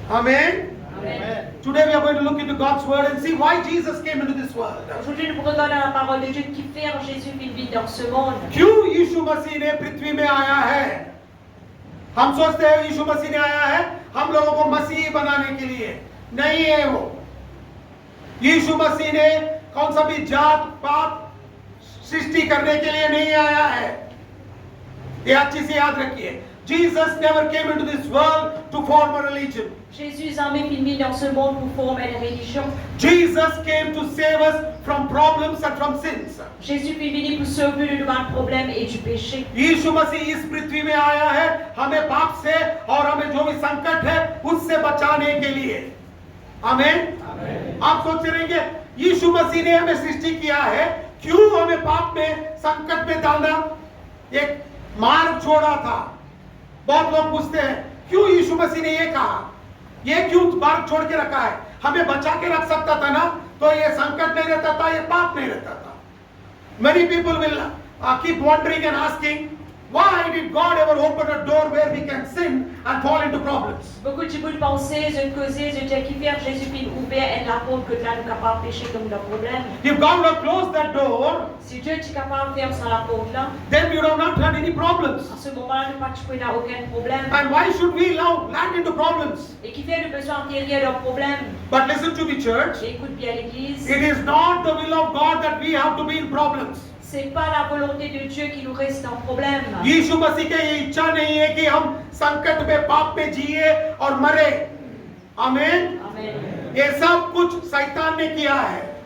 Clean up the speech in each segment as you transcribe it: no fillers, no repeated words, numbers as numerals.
Amen. Amen. Today we are going to look into God's word and see why Jesus came into this world. Aujourd'hui, nous regardons la parole de Dieu qui fait Jésus une vie dans ce monde. क्यों यीशु मसीह ने पृथ्वी में आया है? हम सोचते हैं यीशु मसीह ने आया है हम लोगों को मसीह बनाने के लिए। नहीं है वो। यीशु मसीह ने कौन सा भी जात पात सृष्टि करने के लिए नहीं आया है। ये अच्छी से याद रखिए। Jesus never came into this world to form a religion. Jésus a mis une vie dans ce monde pour former une religion. Jesus came to save us from problems and from sins. Jésus est venu pour sauver de nos problèmes et du péché. यीशु मसीह इस पृथ्वी में आया है हमें पाप से और हमें जो भी संकट है उससे बचाने के लिए। आमीन। आप सोच रहेंगे यीशु मसीह ने हमें सृष्टि किया है क्यों हमें पाप में संकट में डालना? एक मार्ग छोड़ा था। बहुत लोग पूछते हैं क्यों यीशु मसीह ने ये कहा, ये क्यों मार्ग छोड़ के रखा है? हमें बचा के रख सकता था ना, तो ये संकट नहीं रहता था, ये पाप नहीं रहता था। Many people will keep wondering and asking, why did God ever open a door where we can sin and fall into problems? Beaucoup de gens pensent, je causer, je dis qui faire Jésus puis ouvert et la porte que là nous capable pécher comme le problème. If God would have closed that door, Si Dieu est capable de faire ça la porte là, then we would have not had any problems. en ce moment nous pas n'a aucun problème. And why should we now land into problems? Et qui fait le besoin d'intérieur d'un problème. But listen to me, church. Écoute bien l'église. It is not the will of God that we have to be in problems. C'est pas la volonté de Dieu qui nous reste en problème. यीशु मसीह की ये इच्छा नहीं है कि हम संकट में पाप में जिए और मरे। आमीन। Amen. ये सब कुछ शैतान ने किया है।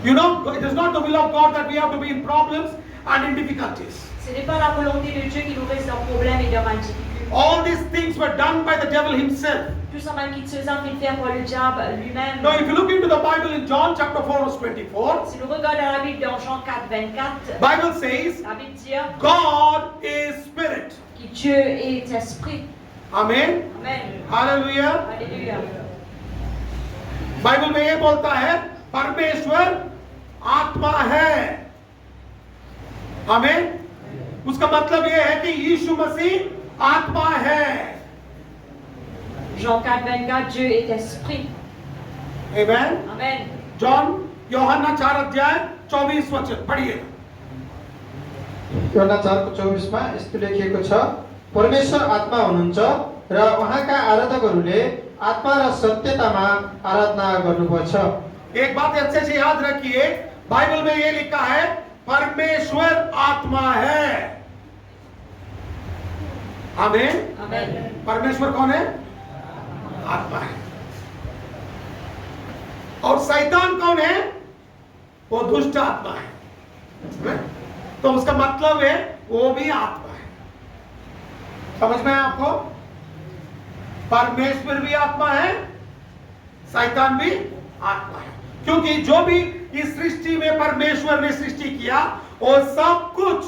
You know, it is not the will of God that we have to be in problems and in difficulties. Ce n'est pas la volonté de Dieu qui nous reste en problème et dans la difficulté. All these things were done by the devil himself. Tout ça même qui se fait faire par le diable lui-même. Now, if you look into the Bible in John chapter 4 verse 24, Si nous regardons la Bible dans Jean 4, 24, Bible says, la Bible dit God is spirit. que Dieu est esprit. Amen. Amen. Hallelujah. Alléluia. Bible में ये बोलता है परमेश्वर आत्मा है। आमीन। उसका मतलब ये है कि यीशु मसीह आत्मा है। Jean 4, 24, Dieu est esprit. Amen. Amen. John यूहन्ना 4 अध्याय 24 वचन पढ़िए। यूहन्ना 4:24 मा यस्तो लेखिएको छ, परमेश्वर आत्मा हुनुहुन्छ र उहाँका आराधकहरूले आत्मा र सत्यतामा आराधना गर्नुपर्छ। एक बात अच्छे से याद रखिए, बाइबल में ये लिखा है परमेश्वर आत्मा है। आमीन। Amen. परमेश्वर कौन है? आत्मा है। और शैतान कौन है? वो दुष्ट आत्मा है। तो उसका मतलब है वो भी आत्मा है। समझ में आया आपको? परमेश्वर भी आत्मा है, शैतान भी आत्मा है। क्योंकि जो भी इस सृष्टि में परमेश्वर ने सृष्टि किया वो सब कुछ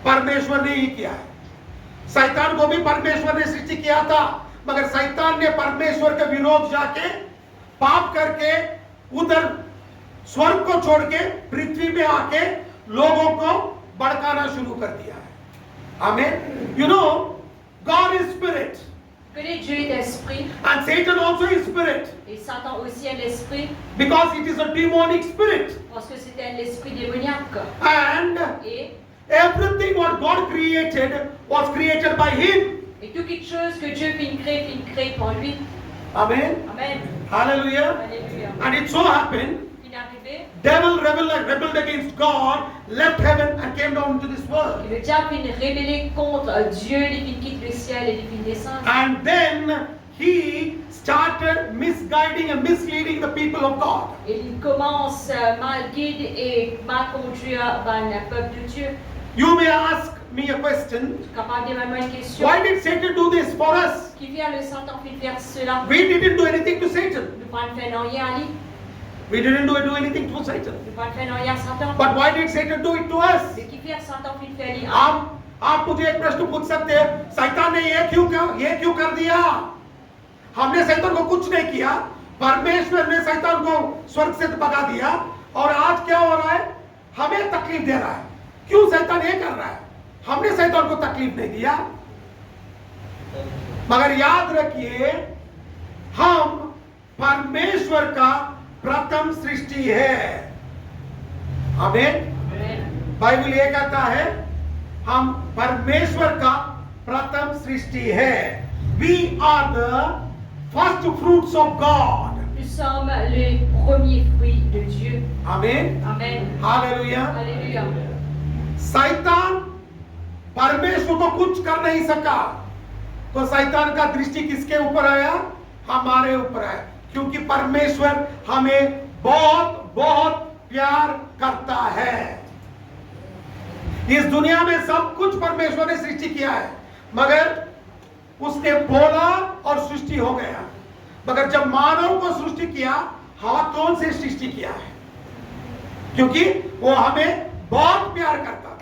परमेश्वर ने ही किया है। शैतान को भी परमेश्वर ने सृष्टि किया था, मगर शैतान ने परमेश्वर के विरोध जाके पाप करके उधर स्वर्ग को छोड़ के पृथ्वी में आके लोगों को भड़काना शुरू कर दिया है। आमीन। You know, God is spirit Connais Dieu est esprit and Satan also is spirit et Satan aussi est l'esprit because it is a demonic spirit parce que c'est un esprit démoniaque. and Et, everything what God created was created by him. et toute chose que Dieu fait créer par lui. Amen. Amen. Hallelujah. Alléluia. And it so happened Il est arrivé devil rebelled against God, left heaven and came down into this world. et le diable vient rébeller contre Dieu, il quitte le ciel et il descend. And then he started misguiding and misleading the people of God. Et il commence mal guide et mal conduire le peuple de Dieu. You may ask me a question. Capable de demander une question. Why did Satan do this for us? Qui vient le Satan fait faire cela? We didn't do anything to Satan. Nous pas faire rien à lui. We didn't do anything to Satan. Nous pas faire rien à Satan. But why did Satan do it to us? Mais qui fait Satan fait faire lui? आप मुझे एक प्रश्न पूछ सकते हैं, शैतान ने ये क्यों कर दिया? हमने शैतान को कुछ नहीं किया, परमेश्वर ने शैतान को स्वर्ग से भगा दिया और आज क्या हो रहा है? हमें तकलीफ दे रहा है। क्यों शैतान ये कर रहा है? हमने शैतान को तकलीफ नहीं दिया। मगर याद रखिए, हम परमेश्वर का प्रथम सृष्टि है। आमीन। बाइबल ये कहता है हम परमेश्वर का प्रथम सृष्टि है। We are the first fruits of God. Nous sommes les premiers fruits de Dieu. आमीन। Amen. हालेलुया। Alléluia. शैतान परमेश्वर को कुछ कर नहीं सका, तो शैतान का दृष्टि किसके ऊपर आया? हमारे ऊपर आया, क्योंकि परमेश्वर हमें बहुत बहुत प्यार करता है। इस दुनिया में सब कुछ परमेश्वर ने सृष्टि किया है, मगर उसने बोला और सृष्टि हो गया। मगर जब मानव को सृष्टि किया, हाथों से सृष्टि किया है, क्योंकि वो हमें बहुत प्यार करता था।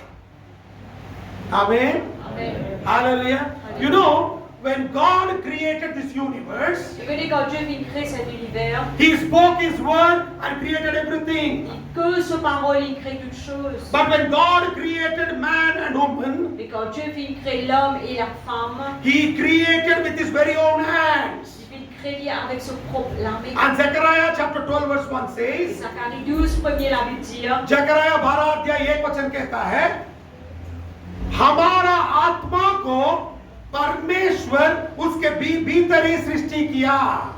आमीन। Amen. Hallelujah. You know, when God created this universe, Vous voyez, quand Dieu vient créer cet univers, He spoke His word and created everything. que ce parole, il crée toutes choses. But when God created man and woman, Mais quand Dieu vient créer l'homme et la femme, He created with His very own hands. il vient créer avec son propre l'armée. And Zechariah chapter 12 verse 1 says, Zacharie 12, premier, la Bible dit, जकरया 12 अध्याय 1 वचन कहता है, हमारा आत्मा को परमेश्वर उसके भीतर ही सृष्टि किया।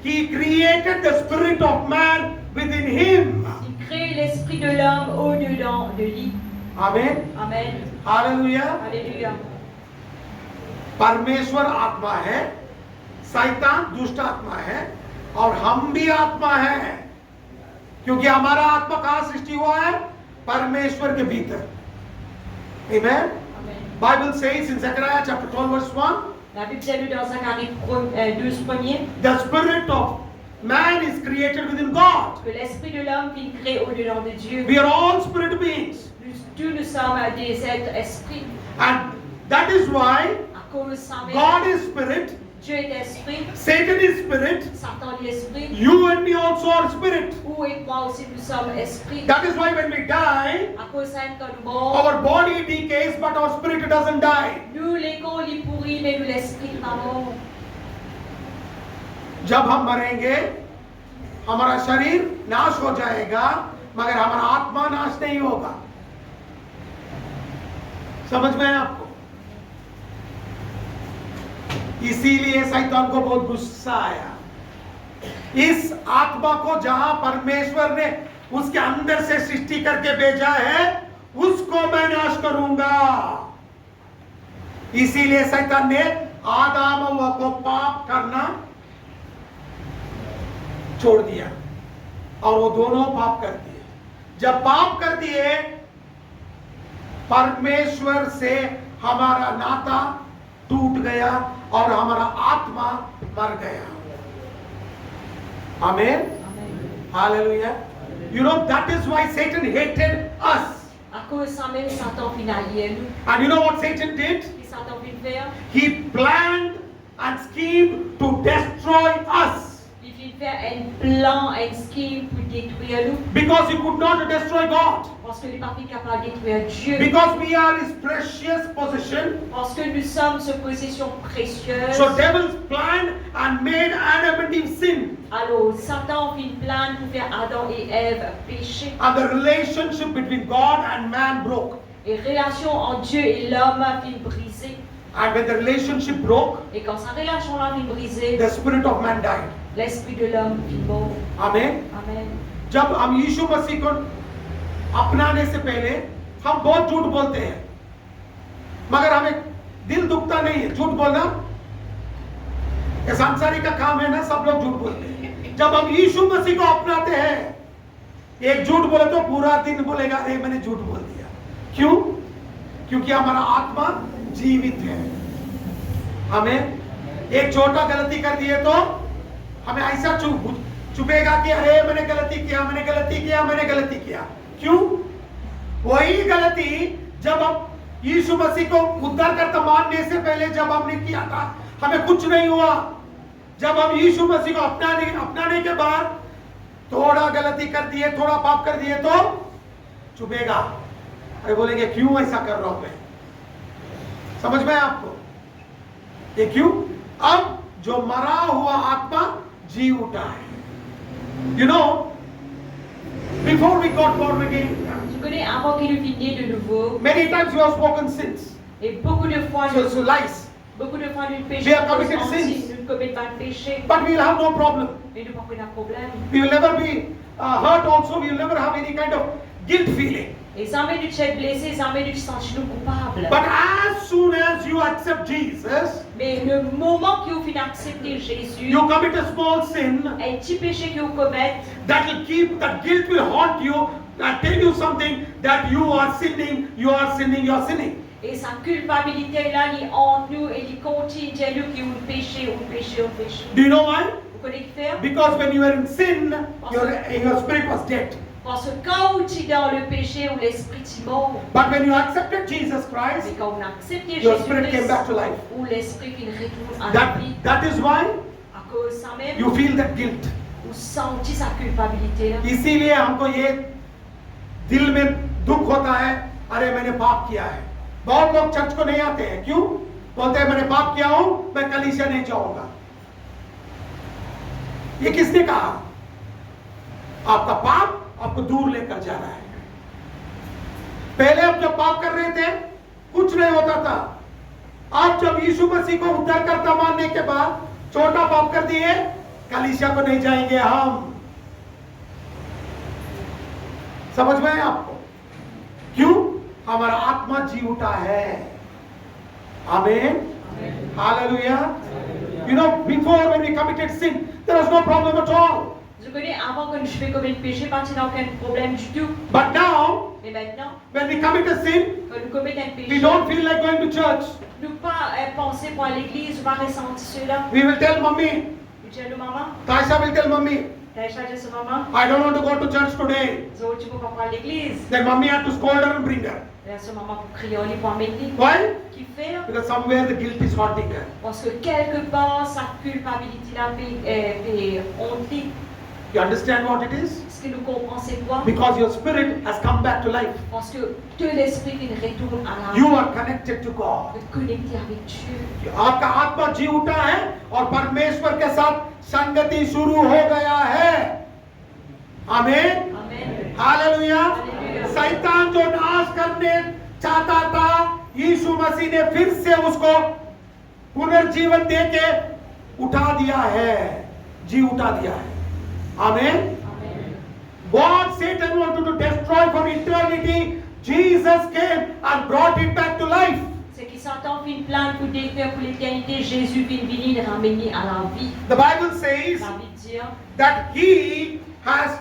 He created the spirit of man within him. il crée l'esprit de l'homme au-dedans de lui. आमीन। Amen. हालेलुया। Alléluia. परमेश्वर आत्मा है, शैतान दुष्ट आत्मा है, और हम भी आत्मा है, क्योंकि हमारा आत्मा कहां सृष्टि हुआ है? परमेश्वर के भीतर। Amen. Amen. Bible says in Zechariah chapter 12 verse 1, La Bible dit dans Zacharie 12, premier, the spirit of man is created within God. que l'esprit de l'homme vient créer au-dedans de Dieu. We are all spirit beings, Tous nous sommes des êtres esprits. and that is why À cause de ça, God is spirit, Dieu est esprit, Satan is spirit, Satan est esprit, you and me also are spirit. vous et moi aussi nous sommes esprits. That is why when we die, À cause de ça, quand nous mourons, our body decays, but our spirit doesn't die. nous les corps les pourris, mais nous l'esprit nous avons. जब हम मरेंगे, हमारा शरीर नाश हो जाएगा, मगर हमारा आत्मा नाश नहीं होगा। समझ में है आपको? इसीलिए शैतान को बहुत गुस्सा आया। इस आत्मा को जहां परमेश्वर ने उसके अंदर से सृष्टि करके भेजा है, उसको मैं नाश करूंगा। इसीलिए शैतान ने आदम और हव्वा को पाप करना छोड़ दिया, और वो दोनों पाप कर दिए। जब पाप कर दिए, परमेश्वर से हमारा नाता टूट गया और हमारा आत्मा मर गया। आमीन। Amen. Hallelujah. You know, that is why Satan hated us. À cause de ça, même Satan vient allier nous. And you know what Satan did? Et Satan vient faire, He planned and schemed to destroy us, il vient faire un plan, un scheme pour détruire nous. because he could not destroy God, Parce que il n'est pas capable de détruire Dieu. because we are his precious possession. Parce que nous sommes sa possession précieuse. So devils planned and made Adam and Eve sin, Alors, Satan vient plan pour faire Adam et Ève pécher. and the relationship between God and man broke. Et relation entre Dieu et l'homme vient briser. And when the relationship broke, Et quand sa relation-là vient briser, the spirit of man died. l'esprit de l'homme vient mort. Amen. Amen. जब हम यीशु मसीह को अपनाने से पहले हम बहुत झूठ बोलते हैं, मगर हमें दिल दुखता नहीं है झूठ बोलना। ये सांसारिक का काम है ना, सब लोग झूठ बोलते हैं। जब हम यीशु मसीह को अपनाते हैं, एक झूठ बोले तो पूरा दिन बोलेगा, अरे मैंने झूठ बोल दिया। क्यों? क्योंकि हमारा आत्मा जीवित है। हमें एक छोटा गलती कर दिए तो हमें ऐसा चुपेगा कि अरे मैंने गलती किया, मैंने गलती किया, मैंने गलती किया। क्यों? वही गलती जब हम यीशु मसीह को उद्धारकर्ता मानने से पहले जब हमने किया था, हमें कुछ नहीं हुआ। जब हम यीशु मसीह को अपनाने के बाद थोड़ा गलती कर दिए, थोड़ा पाप कर दिए तो चुपेगा। अरे बोलेंगे क्यों ऐसा कर रहा हूं मैं? समझ में आपको? ये क्यों? अब जो मरा हुआ आत्मा जी उठा है. You know, before we got born again, Tu connais, avant qu'il eût né de nouveau, many times we have spoken sins, et beaucoup de fois, so lies, beaucoup de fois nous péchons, We have committed sins. nous commettons pas de péché, but we will have no problem. mais nous n'avons pas de problème. We will never be hurt also, we will never have any kind of guilt feeling. Et jamais nous sommes blessés, jamais nous sommes sentis coupables. But as soon as you accept Jesus, Mais le moment que vous finissez d'accepter Jésus, you commit a small sin, un petit péché que vous commettez, that guilt will haunt you and tell you something that you are sinning, you are sinning, you are sinning. et sa culpabilité là, il hante nous et il continue de dire nous que vous péchez, vous péchez, vous péchez. Do you know why? Vous connaissez qui faire? Because when you were in sin, your spirit was dead. Parce que quand tu es dans le péché ou l'esprit est mort, But when you accepted Jesus mais Christ, quand on a accepté your spirit came back Jésus-Christ, to life. où l'esprit qui retourne à la vie, That is why à cause de ça même, you feel that guilt. vous sentez sa culpabilité là. इसीलिए हमको ये दिल में दुख होता है, अरे मैंने पाप किया है. बहुत लोग चर्च को नहीं आते हैं, क्यों? बोलते हैं मैंने पाप किया हूं, मैं कलीसिया नहीं जाऊंगा. ये किसने कहा? आपका पाप आपको दूर लेकर जा रहा है. पहले आप जब पाप कर रहे थे कुछ नहीं होता था. आप जब यीशु मसीह को उद्धारकर्ता मानने के बाद छोटा पाप कर दिए, कलीसिया को नहीं जाएंगे हम. समझ में है आपको? क्यों? हमारा आत्मा जी उठा है. आमीन. Hallelujah. You know, before when we committed sin, there was no problem at all. Je connais avant que je fais commettre péché, parce qu'il n'y a aucun problème du tout. But now, Mais maintenant, when we commit a sin, quand nous commettons un we péché, don't feel like going to church. nous pas penser pour aller à l'église, pas ressentir cela. We will tell mommy, Nous disons, maman, Tasha will tell mommy, t'as échangé ce maman, I don't want to go to church today. so tu peux pas aller à l'église. Then mommy had to scold her and bring her. Là, ce maman pour crier, on est pour amener. Why? Qui fait là? Because somewhere the guilt is haunting her. Parce que quelque part, sa culpabilité là fait honte. You understand what it is? Ce que nous comprenons, c'est quoi? Because your spirit has come back to life. Parce que tout l'esprit qui retourne à la You are connected to God. de connecter avec Dieu. आपका आत्मा जी उठा है और परमेश्वर के साथ संगति शुरू हो गया है. आमीन. Amen. हालेलुया. हालेलुया. शैतान जो नाश करने चाहता था, यीशु मसीह ने फिर से उसको पुनर्जीवन देके उठा दिया है, जी उठा दिया है. आमीन. Amen. What Satan wanted to destroy for eternity, Jesus came and brought it back to life. Ce qui s'entend une plainte pour détruire pour l'éternité, Jésus vient venir ramener à la vie. The Bible says La Bible dit that he has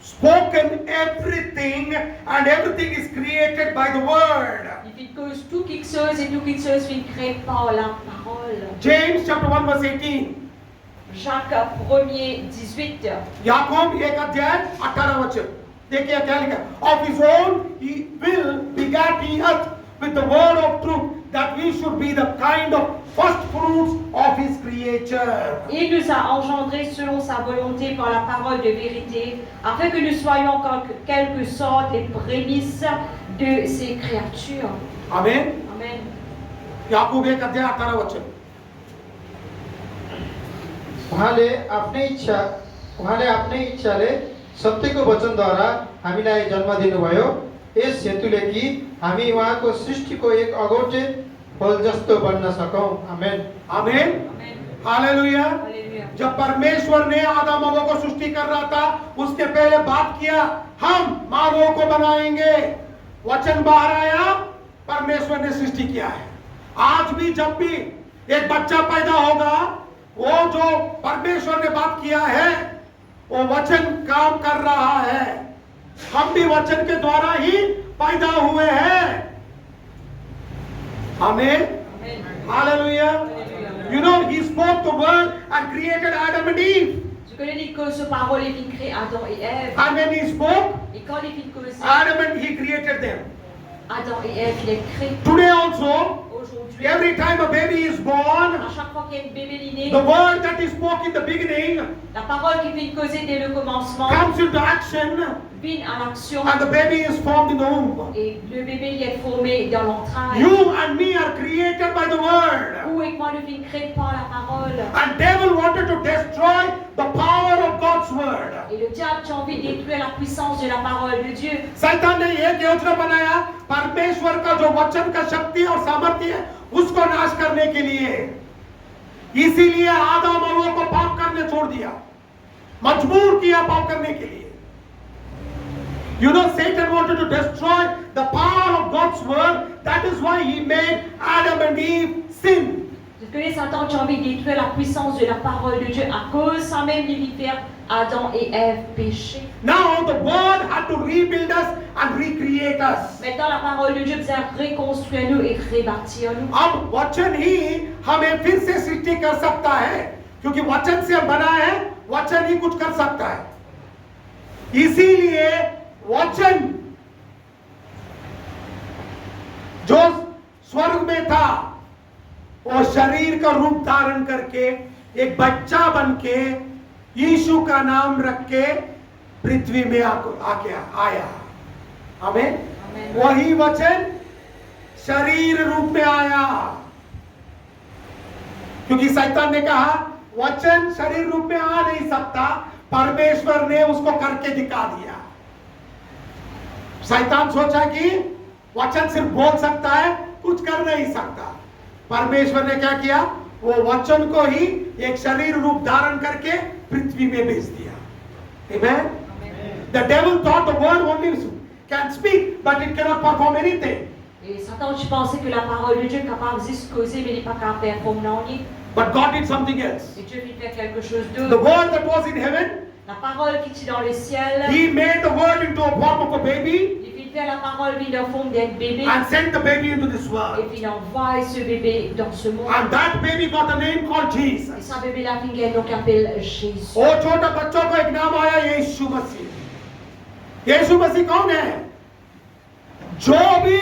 spoken everything and everything is created by the word. il fait que tout quelque chose et tout quelque chose fait créé par la parole. James chapter 1 verse 18. Jacques 1er 18. याकूब 1 अध्याय 18 वचन. देखिए क्या लिखा है. Of his own he will begat he us with the word of truth, that we should be the kind of first fruits of his creature. Il nous a engendrés selon sa volonté par la parole de vérité, afin que nous soyons en quelque sorte les prémices de ses créatures. Amen. Amen. याकूब 1 अध्याय 18 वचन. उहाँले आफ्नै इच्छाले सत्यको वचनद्वारा हामीलाई जन्म दिनुभयो, yes हेतुले कि हामी उहाँको सृष्टिको एक अगौटे फल जस्तो बन्न सकौं. आमेन. आमेन. Amen. हालेलुया. Alléluia. जब परमेश्वर ने आदम हव्वा को सृष्टि कर रहा था, उसके पहले बात किया, हम मानवों को बनाएंगे. वचन बाहर आया, परमेश्वर ने सृष्टि किया है. आज भी जब भी एक बच्चा पैदा होगा, वो जो परमेश्वर ने बात किया है, वो वचन काम कर रहा है. हम भी वचन के द्वारा ही पैदा हुए हैं. आमीन. Amen. Hallelujah. Alléluia. You know, he spoke the word and created Adam and Eve. Tu connais que ce parole est créé Adam et Ève. And when he spoke, Et quand il est causé, Adam and he created them. Adam et Ève, il est créé. Today also, Aujourd'hui, every time a baby is born, à chaque fois qu'il y a une bébé né, the word that he spoke in the beginning la parole qui vient causer dès le commencement comes into action, vient à l'action and the baby is formed in the womb. et le bébé il est formé dans l'entraille. You and me are created by the word. Où et moi nous sommes créés par la parole. And devil wanted to destroy the power of God's word. Et le diable a envie de détruire la puissance de la parole de Dieu. शैतान ने एक योजना बनाया परमेश्वर का जो वचन का शक्ति और सामर्थ्य है उसको नाश करने के लिए। इसीलिए आदम और हव्वा को पाप करने छोड़ दिया, मजबूर किया पाप करने के लिए। You know, Satan wanted to destroy the power of God's word. That is why he made Adam and Eve sin. Parce que les Satan ont envie de détruire la puissance de la parole de Dieu à cause sans même les faire Adam et Ève péché. Now the word had to rebuild us and recreate us. Maintenant la parole de Dieu vient reconstruire nous et rebâtir nous. अब वचन ही हमें फिर से सृष्टि कर सकता है, क्योंकि वचन से बना है, वचन ही कुछ कर सकता है। इसीलिए वचन जो स्वर्ग में था वो शरीर का रूप धारण करके एक बच्चा बनके यीशु का नाम रख के पृथ्वी में आके आया। आमीन। वही वचन शरीर रूप में आया, क्योंकि शैतान ने कहा वचन शरीर रूप में आ नहीं सकता, परमेश्वर ने उसको करके दिखा दिया। शैतान सोचा कि वचन सिर्फ बोल सकता है, कुछ कर नहीं सकता। परमेश्वर ने क्या किया, वो वचन को ही एक शरीर रूप धारण करके पृथ्वी में भेज दिया। Amen? The devil thought the word only can speak, but it cannot perform anything. Et Satan, tu pensais que la parole de Dieu est capable de se causer, mais il n'est pas capable de faire comme non. But God did something else. Et Dieu vient faire quelque chose The d'autre. word that was in heaven, La parole qui est dans le ciel, he made the word into a form of a baby il vient faire la parole vient dans la forme d'un bébé. and sent the baby into this Et world. puis il envoie ce bébé dans ce monde. And that baby got a name called Et Jesus. ce bébé là vient donc appelle Jésus. वो छोटा बच्चों को एक नाम आया, यीशु मसीह। यीशु मसीह कौन है? जो भी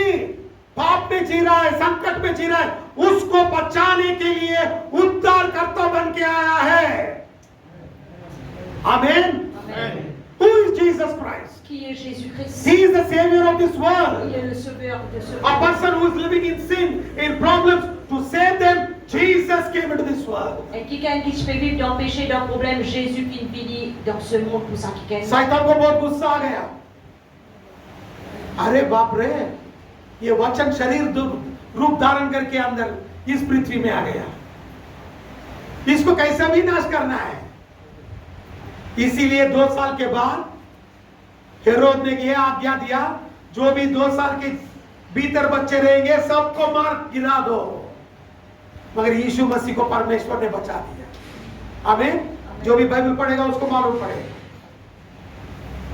पाप में जी रहा है, संकट में जी रहा है, उसको बचाने के लिए उद्धारकर्ता बन के आया है। आमीन। Who is Jesus Christ? Qui est Jésus-Christ? He is the savior of this Il world. est le sauveur de ce A monde. person who is living in sin, in problems, to save them, Jesus came into this world. Et quelqu'un qui peut vivre dans le péché, dans le problème, Jésus vient venir dans ce monde pour ça quelqu'un. शैतान को बहुत गुस्सा आ गया। अरे बाप रे, ये वचन शरीर रूप धारण करके अंदर इस पृथ्वी में आ गया, इसको कैसे भी नाश करना है। इसीलिए 2 साल के बाद हेरोद ने यह आज्ञा दिया, जो भी 2 साल के भीतर बच्चे रहेंगे सबको मार गिरा दो। मगर यीशु मसीह को परमेश्वर ने बचा दिया। आमीन। जो भी बाइबल पढ़ेगा उसको मालूम पड़ेगा।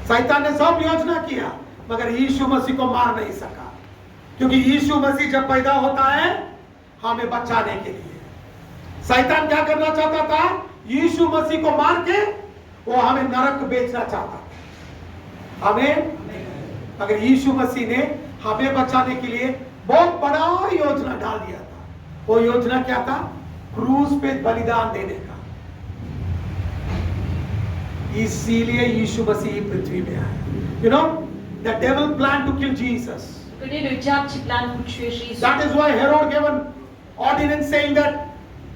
शैतान ने सब योजना किया, मगर यीशु मसीह को मार नहीं सका, क्योंकि यीशु मसीह जब पैदा होता है हमें बचाने के लिए। शैतान क्या करना चाहता था? यीशु मसीह को मार के वो हमें नरक बेचना चाहता था। आमीन। मगर यीशु मसीह ने हमें बचाने के लिए बहुत बड़ा योजना डाल दिया था। वो योजना क्या था? क्रूस पे बलिदान देने का। इसीलिए यीशु मसीह पृथ्वी में आया। You know, the devil planned to kill Jesus. Vous connaissez le diable qui plane pour tuer Jésus. That is why Herod gave an ordinance saying that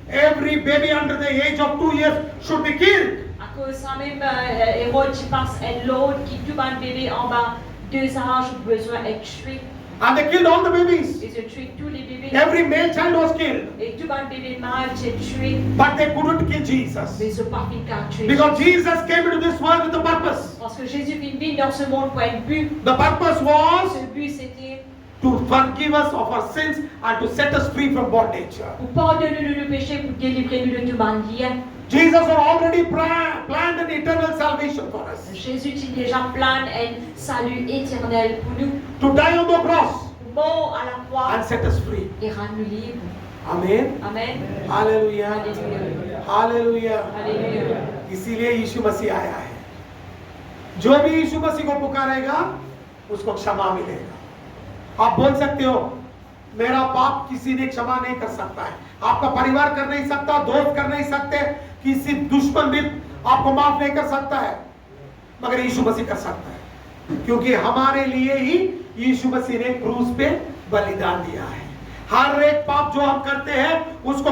every baby under the age of 2 years should be killed. À cause ça même, Hérode qui passe à l'autre, qui tue un bébé en bas, 2 âges, besoin d'être tué. And they killed all the babies. Ils ont tué tous les bébés. Every male child was killed. Et tout un bébé mâle, j'ai tué. But they couldn't kill Jesus. Mais ils n'ont pas pu qu'à tuer. Because Jesus came into this world with a purpose. Parce que Jésus vient dans ce monde pour un but. The purpose was Ce but c'était to forgive us of our sins and to set us free from bondage. pour pardonner nos péchés, pour délivrer nous de tout mal lien. Jesus had already planned an eternal salvation for us. Jésus a déjà plané un salut éternel pour nous. To die on the cross Mort à la croix and set us free. et rendre nous libres. Amen. Amen. Hallelujah. Hallelujah. Hallelujah. Hallelujah. इसीलिए यीशु मसीह आया है। जो भी यीशु मसीह को पुकारेगा उसको क्षमा मिलेगा। आप बोल सकते हो, मेरा पाप किसी ने क्षमा नहीं कर सकता है, आपका परिवार कर नहीं सकता, दोस्त कर नहीं सकते, किसी दुश्मन भी आपको माफ नहीं कर सकता है, मगर यीशु मसीह कर सकता है, क्योंकि हमारे लिए ही यीशु मसीह ने क्रूस पे बलिदान दिया है। हर एक पाप जो हम करते हैं उसको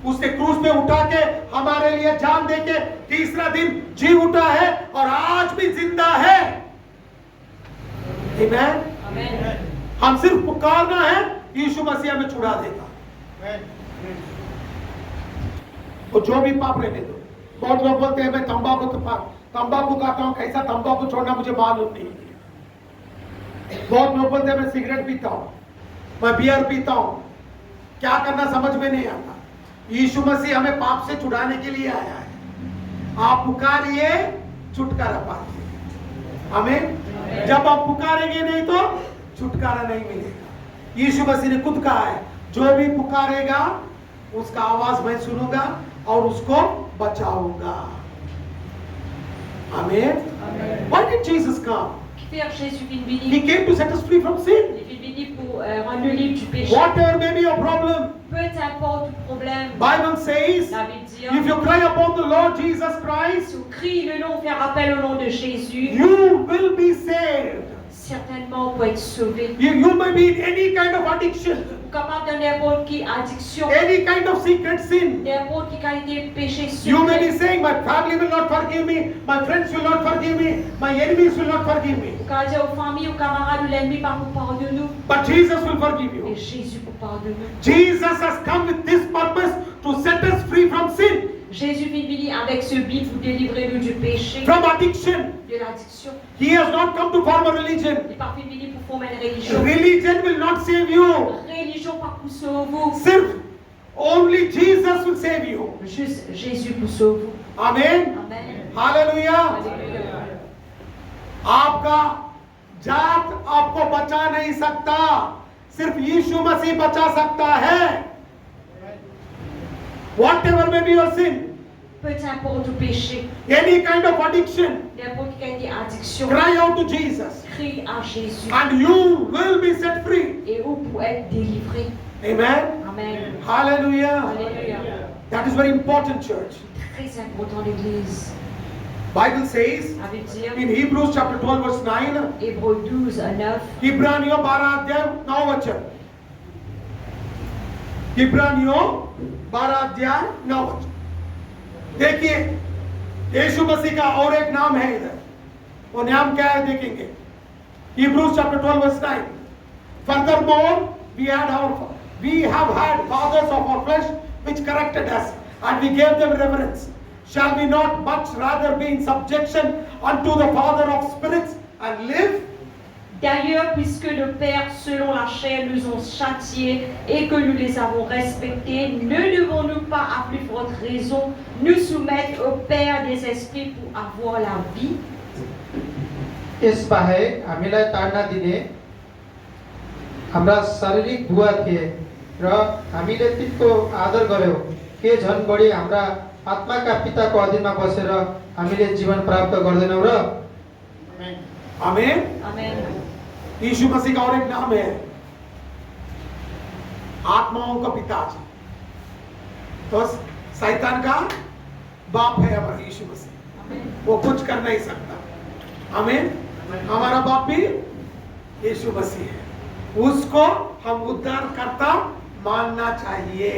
उसने क्रूस पे उठा के हमारे लिए जान दे के तीसरा दिन जी उठा है और आज भी जिंदा है। आमीन। हम सिर्फ पुकारना है, यीशु मसीह हमें छुड़ा देगा। तो जो भी पाप रहने दो। बहुत लोग बोलते हैं मैं तंबाकू खाता हूं, कैसा तंबाकू छोड़ना मुझे मालूम नहीं है। बहुत लोग बोलते हैं मैं सिगरेट पीता हूं, मैं बियर पीता हूं, क्या करना समझ में नहीं आता। यीशु मसीह हमें पाप से छुड़ाने के लिए आया है। आप पुकारिए, छुटकारा पाइए। आमीन। जब आप पुकारेंगे नहीं तो छुटकारा नहीं मिलेगा। यीशु मसीह ने खुद कहा है, जो भी पुकारेगा उसका आवाज मैं सुनूंगा और उसको बचाऊंगा। आमीन। Why did Jesus come? Faire Jésus vient béni. He came to set us free from sin. Il vient béni pour rendre le libre du péché. Whatever may be your problem, Peu importe le problème. Bible says, La Bible dit, if you cry upon the Lord Jesus Christ, si vous criez le nom, faire appel au nom de Jésus, you will be saved. certainement vous pouvez être sauvé. You may be in any kind of addiction, Vous capable de n'importe quelle addiction, any kind of secret sin. n'importe quelle qualité de péché You may be secret. saying, my family will not forgive me, my friends will not forgive me, my enemies will not forgive me. Vous pouvez dire aux familles, aux camarades, ou l'ennemi, par vous pardonne-nous. But Jesus will forgive Et you. Jésus vous pardonne. Jesus has come with this purpose to set us free from sin, Jésus vient béni avec ce but pour délivrer nous du péché, from addiction. de l'addiction. He has not come to form a religion. Il n'est pas fait béni pour former une religion. Religion will not save you. Religion pas pour sauver vous. Sirf only Jesus will save you. Juste Jésus pour sauver vous. Amen. Amen. Hallelujah. Alléluia. आपका जात आपको बचा नहीं सकता, सिर्फ यीशु मसीह बचा सकता है। Whatever may be your sin, Peu importe le péché, any kind of addiction, n'importe quelle addiction, cry out to Jesus crie à Jésus and you will be set free. et vous pouvez être délivré. Amen. Amen. Hallelujah. Alléluia. That is very important, church. Très important l'Église. Bible says Ça veut dire, in Hebrews chapter 12 verse 9, Hébreux 12 à 9, इब्रानियों 12 अध्याय 9 वचन, इब्रानियों 12 अध्याय 9 वचन। देखिए यीशु मसीह का और एक नाम है इधर, वो नाम क्या है देखेंगे। Hebrews chapter 12 verse 9, furthermore we have had fathers of our flesh which corrected us and we gave them reverence. Shall we not much rather be in subjection unto the Father of spirits and live? D'ailleurs, puisque nos pères, selon la chair, nous ont châtiés et que nous les avons respectés, ne devons-nous pas, à plus forte raison, nous soumettre au Père des esprits pour avoir la vie? यसबाहेक हामीलाई ताड्ना दिने हाम्रा शारीरिक बुवा थिए र हामीले तिनको आदर गर्यौं, के झन् बढी हाम्रा आत्माका पिताको अधीनमा बसेर हामीले जीवन प्राप्त गर्दैनौँ र? आमीन। Amen. यीशु मसीह का और एक नाम है आत्माओं का पिताजी। तो शैतान का बाप है हमारा यीशु मसीह, वो कुछ कर नहीं सकता। आमीन। हमारा बाप भी यीशु मसीह है, उसको हम उद्धारकर्ता मानना चाहिए।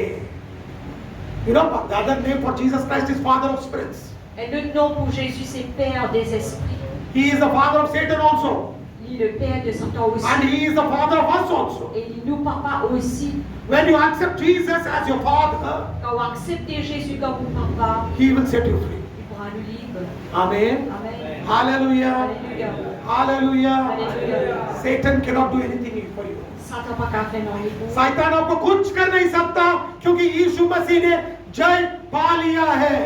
You know, the other name for Jesus Christ is Father of spirits. Et le nom pour Jésus, c'est Père des esprits. He is the father of Satan also, Il est le Père de Satan aussi. and he is the father of us also. Et il nous papa aussi. When you accept Jesus as your father, Quand vous acceptez Jésus comme vous papa, he will set you free. il pourra nous libre. Amen. Amen. Hallelujah. Alléluia. Hallelujah. Alléluia. Satan cannot do anything for you. Satan pas qu'à faire dans les bouts. शैतान आपको कुछ कर नहीं सकता, क्योंकि यीशु मसीह ने जय पा लिया है।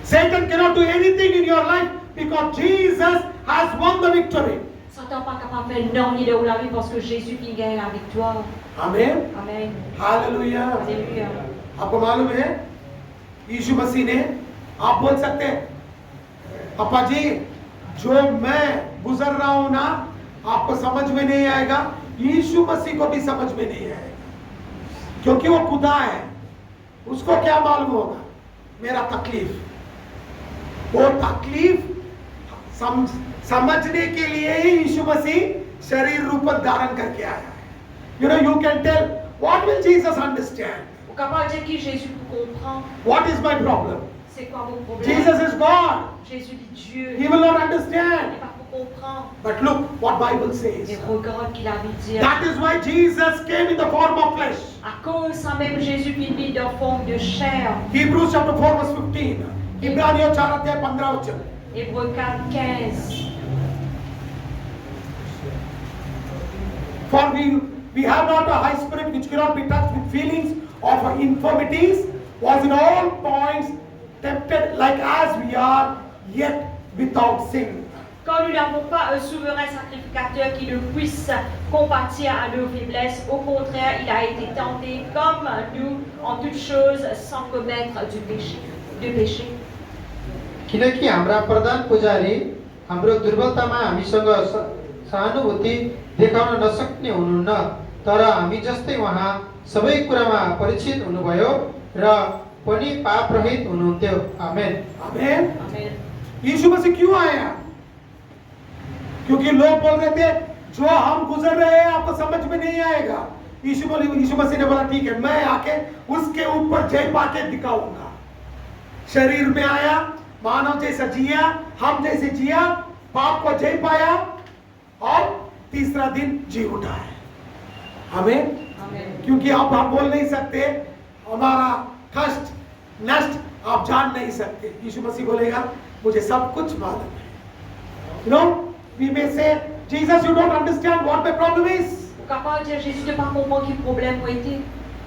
Satan cannot do anything in your life because Jesus has won the victory. Satan pas capable de faire non ni de la vie parce que Jésus vient gagner la victoire. Amen. Amen. Hallelujah. Alléluia. आपको मालूम है यीशु मसीह ने, आप बोल सकते हैं अप्पा जी जो मैं गुजर रहा हूं ना आपको समझ में नहीं आएगा, यीशु मसीह को भी समझ में नहीं आएगा, क्योंकि वो खुदा है। उसको क्या मालूम होगा मेरा तकलीफ? वो तकलीफ समझने के लिए ही यीशु मसीह शरीर रूप धारण करके आया है। You know, you can tell, what will Jesus understand? Vous capable de dire qui Jésus comprend? What is my problem? C'est quoi mon problème? Jesus is God. Jésus dit Dieu. He will not Il understand. n'est pas pour comprendre. But look what Bible says. Mais regarde qu'il a envie de dire. That is why Jesus came in the form of flesh. À cause ça même Jésus vit dans forme de chair. Hebrews chapter 4 verse 15. इब्रानियों 4 अध्याय 15 वचन. Hébreux 4, 15. For we have not a high spirit which cannot be touched with feelings of our infirmities, was in all points tempted like as we are, yet without sin. Quand nous n'avons pas un souverain sacrificateur qui ne puisse compatir à nos faiblesses, au contraire, il a été tenté comme nous en toutes choses sans commettre du péché. किनकि हाम्रा प्रधान पुजारी हाम्रो दुर्बलतामा हामीसँग सहानुभूति देखाउन नसक्ने हुनुहुन्न, तर हामी जस्तै उहाँ सबै कुरामा परीक्षित हुनुभयो र पनि पाप रहित हुनुहुन्थ्यो। आमेन। आमेन। Amen. यीशु मसीह क्यों आया? क्योंकि लोग बोल रहे थे जो हम गुजर रहे हैं आपको समझ में नहीं आएगा। यीशु मसीह ने बोला ठीक है, मैं आके उसके ऊपर जय पाके दिखाऊंगा। शरीर में आया, मानव जैसा जिया, हम जैसे जिया, पाप को जय पाया और तीसरा दिन जी उठा है। हमें Amen. क्योंकि अब आप बोल नहीं सकते, हमारा कष्ट नष्ट आप जान नहीं सकते। यीशु मसीह बोलेगा मुझे सब कुछ मालूम है। You know, we may say, Jesus, you don't understand what my problem is. Vous capable de dire Jésus ne pas comprendre quel problème a été.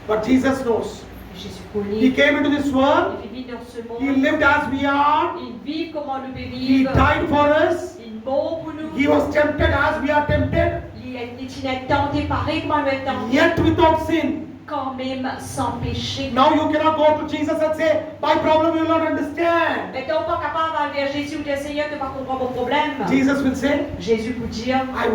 But Jesus knows. Jésus He connaît. came into this world. Il vit dans ce He monde. lived as we are. Il vit comme on nous peut He vivre. died for us. Il mort pour nous. He was tempted as we are tempted. Il est tenté pareil comme nous est tenté. Yet without sin. Quand même sans péché. Now you cannot go to Jesus and say, my problem you will not understand. Maintenant, pas capable d'aller vers Jésus ou dire Seigneur, tu ne vas pas comprendre mon problème. Jesus will say, Jésus vous dire, I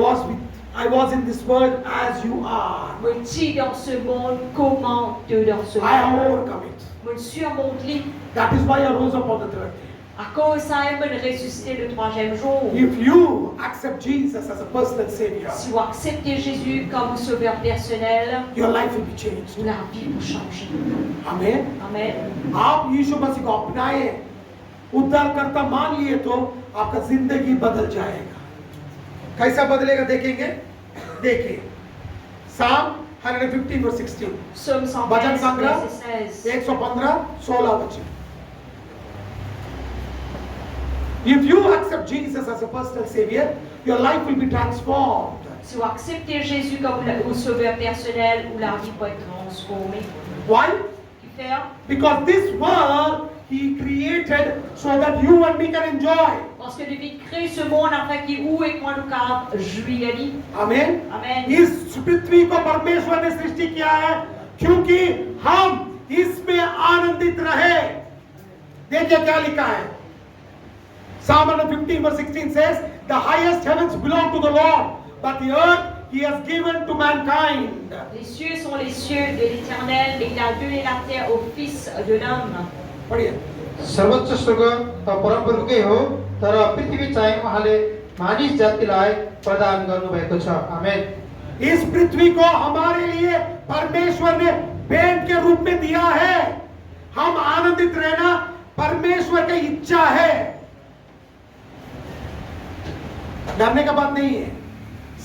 was in this world as you are. moi tu dans ce monde, comment tu dans ce I have monde. overcome it. Moi je suis en mon lit. That is why I rose up on the third day. À cause ça, il me ressuscité le troisième jour. If you accept Jesus as a personal savior, Si vous acceptez Jésus comme sauveur personnel, your life will be changed. la vie vous change. Amen. Amen. आप यीशु मसीह को अपनाए, उद्धारकर्ता मान लिए तो आपका जिंदगी बदल जाएगा। कैसा बदलेगा देखेंगे? देखिए साम 115 verse 16 Psaume भजन 115, संग्रह verset 16. 115 16 वचन। If you accept Jesus as a personal savior, your life will be transformed. Si vous acceptez Jésus comme le sauveur personnel, où la vie peut être transformée. Why? Que faire? Because this world He created so that you and me can enjoy. Parce que depuis créer ce monde afin qu'il où et moi nous car jouir lui. Amen. Amen. इस पृथ्वी को परमेश्वर ने सृष्टि किया है क्योंकि हम इसमें आनंदित रहे। देखिए क्या लिखा है। Psalm 115 verse 16 says, the highest heavens belong to the Lord, but the earth He has given to mankind. Les cieux sont les cieux de l'Éternel, mais il a donné la terre au Fils de l'homme. पढ़िए। सर्वोच्च स्वर्ग त परमप्रभुकै हो, तर पृथ्वी चाहिँ उहाँले मानिस जातिलाई प्रदान गर्नुभएको छ। आमेन। इस पृथ्वी को हमारे लिए परमेश्वर ने भेंट के रूप में दिया है। हम आनंदित रहना परमेश्वर की इच्छा है। डरने का बात नहीं है,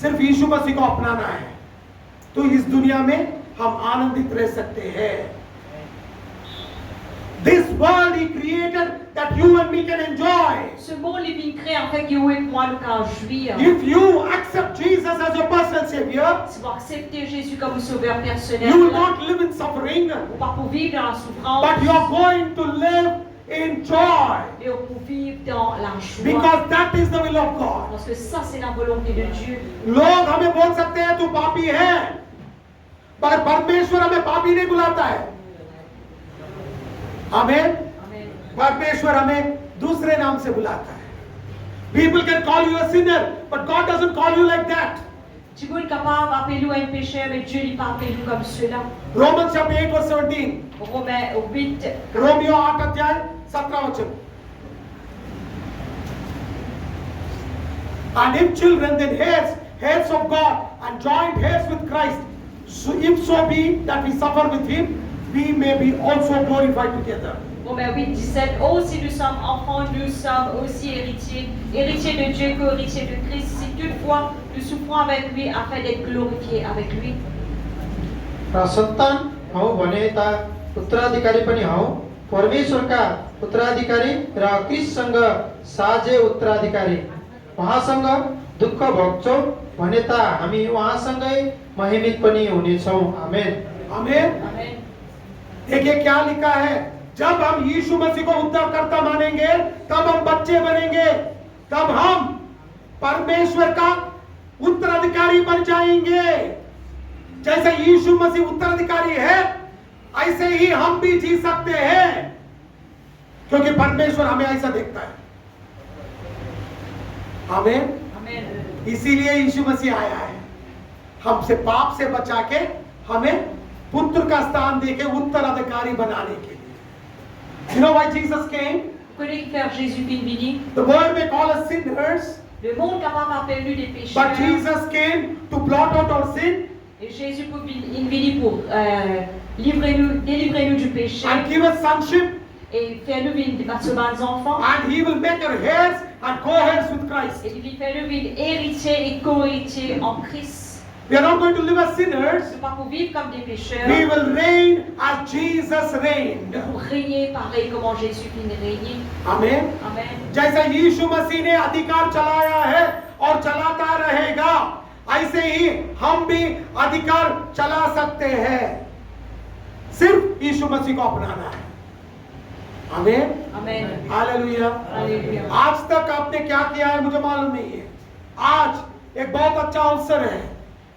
सिर्फ यीशु मसीह को अपनाना है तो इस दुनिया में हम आनंदित रह सकते हैं। This world He created that you and me can enjoy. Ce monde est bien créé afin qu'il où et moi nous car jouir. If you accept Jesus as your personal savior, Si vous acceptez Jésus comme sauveur you will personnel, not live in suffering, ou pas pour vivre dans la souffrance, but you are going to live in joy. mais pour vivre dans la joie. Because that is the will of God. Parce que ça, c'est la volonté de Dieu. लोग हमें बोल सकते हैं तू पापी है, पर परमेश्वर हमें पापी नहीं बुलाता है। आमेन। Amen. परमेश्वर हमें दूसरे नाम से बुलाता है। People can call you a sinner, but God doesn't call you like that. Tu peux être capable d'appeler nous un péché, mais Dieu n'est pas appelé nous comme cela. Romans chapter 8 verse 17. Romains 8. Romeo 8 अध्याय 17 वचन. And if children, then heirs of God, and joint heirs with Christ, so if so be that we suffer with him, we may be also glorified together. Romains 8, 17. Oh, si nous sommes enfants, nous sommes aussi héritiers, héritiers de Dieu, co-héritiers de Christ, si toutefois nous souffrons avec lui afin d'être glorifiés avec lui. र सन्तान हौ भने त उत्तराधिकारी पनि हौ, परमेश्वरका उत्तराधिकारी र क्रिस्टसँग साझे उत्तराधिकारी। उहाँसँग दुःख भोग्छौँ भने त हामी उहाँसँगै महिमित पनि हुनेछौँ। आमेन। आमेन। Amen. देखिए क्या लिखा है, जब हम यीशु मसीह को उद्धारकर्ता मानेंगे तब हम बच्चे बनेंगे, तब हम परमेश्वर का उत्तराधिकारी बन जाएंगे। जैसे यीशु मसीह उत्तराधिकारी है, ऐसे ही हम भी जी सकते हैं, क्योंकि परमेश्वर हमें ऐसा देखता है। आमीन। Amen. इसीलिए यीशु मसीह आया है, हमसे पाप से बचा के हमें पुत्र का स्थान देके उत्तराधिकारी बनाने के लिए। You know why Jesus came? Vous connaissez qui faire Jésus vini? The world may call us sinners, Le monde capable d'appeler nous des pécheurs. but Jesus came to blot out our sin Et Jésus pour vini pour délivrer nous du péché and give us sonship, et faire nous vivre des enfants. and He will make our heirs and co-heirs with Christ. Et il fait nous vivre héritiers et co-héritiers en Christ. We are not going to live as sinners. Ce n'est pas pour vivre comme des pécheurs. We will reign as Jesus reigned. Mais pour régner pareil comment Jésus vient de régner. Amen. Amen. जैसा यीशु मसीह ने अधिकार चलाया है और चलाता रहेगा, ऐसे ही हम भी अधिकार चला सकते हैं। सिर्फ यीशु मसीह को अपनाना है। आमीन। Amen. हालेलुया। Alléluia. आज तक आपने क्या किया है मुझे मालूम नहीं है। आज एक बहुत अच्छा अवसर है,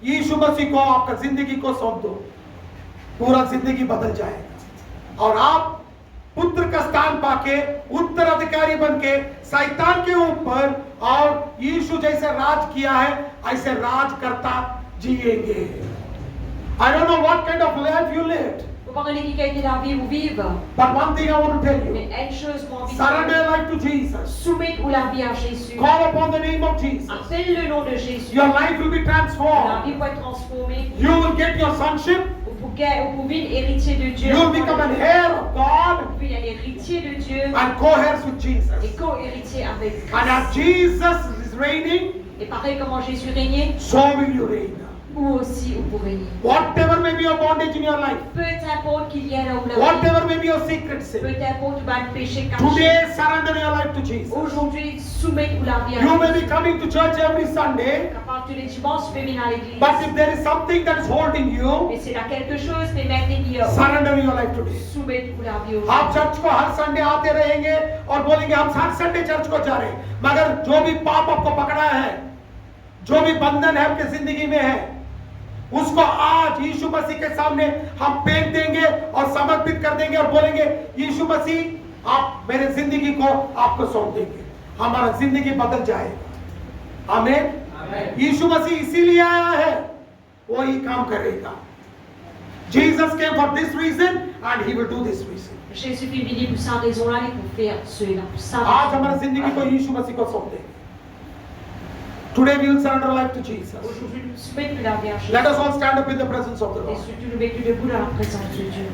यीशु मसीह को आपका जिंदगी को सौंप दो, पूरा जिंदगी बदल जाएगा और आप पुत्र का स्थान पाके उत्तराधिकारी बनके शैतान के ऊपर और यीशु जैसे राज किया है ऐसे राज करता जिएंगे। I don't know what kind of life you lived, Vous parlez qui a été la vie ou vive. but one thing I want to tell you, Mais une chose pour envie surrender de your life to Jesus, soumettre ou la vie à Jésus. call upon the name of Jesus, Appelle le nom de Jésus. your life will be La transformed, vie va être transformée. you will get your sonship, Vous pouvez être héritier de Dieu. you will become an heir of God Vous pouvez être héritier de Dieu and co-heirs with Jesus. et co-héritier avec And as Christ. Jesus is reigning, Et pareil comment Jésus régnait, so will you reign. vous aussi vous pourrez régner. Whatever may be your bondage in your life, Peu importe qu'il y ait là où la vie, whatever may be your secret sin, peu importe le péché caché. today surrender your life to Jesus. Aujourd'hui, soumettre ou la vie à You may Jésus. be coming to church every Sunday, Capable tous les dimanches, tu peux venir à l'église. but if there is something that is holding you, Mais c'est là quelque chose, mais maintenant, surrender your life today. soumettre ou la vie au आप church को हर Sunday आते रहेंगे और बोलेंगे हम हर Sunday church को जा रहे हैं, मगर जो भी पाप आपको पकड़ा है, जो भी बंधन है आपके जिंदगी में है, उसको आज यीशु मसीह के सामने हम फेंक देंगे और समर्पित कर देंगे और बोलेंगे यीशु मसीह आप मेरे जिंदगी को आपको सौंप देंगे, हमारा जिंदगी बदल जाएगा। आमीन। यीशु मसीह इसीलिए आया है, वो ही काम करेगा। Jesus came for this reason and he will do this reason. Jésus est venu pour sa raison-là et pour faire cela. Pour sa आज raison. हमारी जिंदगी को यीशु मसीह को सौंप देंगे। Today we will surrender our life to Jesus. Aujourd'hui, nous soumettons la vie à Jésus. Let us all stand up in the presence of the Et Lord. surtout, nous mettons debout dans la présence de Dieu.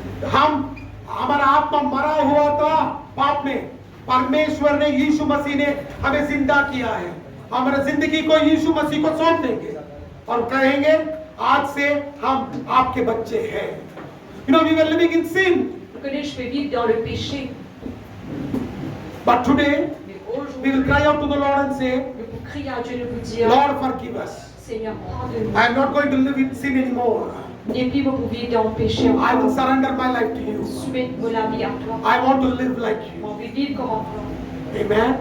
हमारा आत्मा मरा हुआ था पाप में, परमेश्वर ने यीशु मसीह ने हमें जिंदा किया है। हमारी जिंदगी को यीशु मसीह को सौंप देंगे और कहेंगे आज से हम आपके बच्चे हैं। You know, we were living in sin, Vous connaissez, je peux vivre dans le péché. but today Mais we will aujourd'hui, cry out to the Lord and say, nous pouvons crier à Dieu, nous pouvons dire, Lord, forgive us. Seigneur, pardonne-nous. I am not going to live in sin anymore. N'aie plus pour vivre dans le péché. I will surrender my life to you. Soumettons la vie à toi. I want to live like you. On veut vivre comme enfant. Amen. Amen.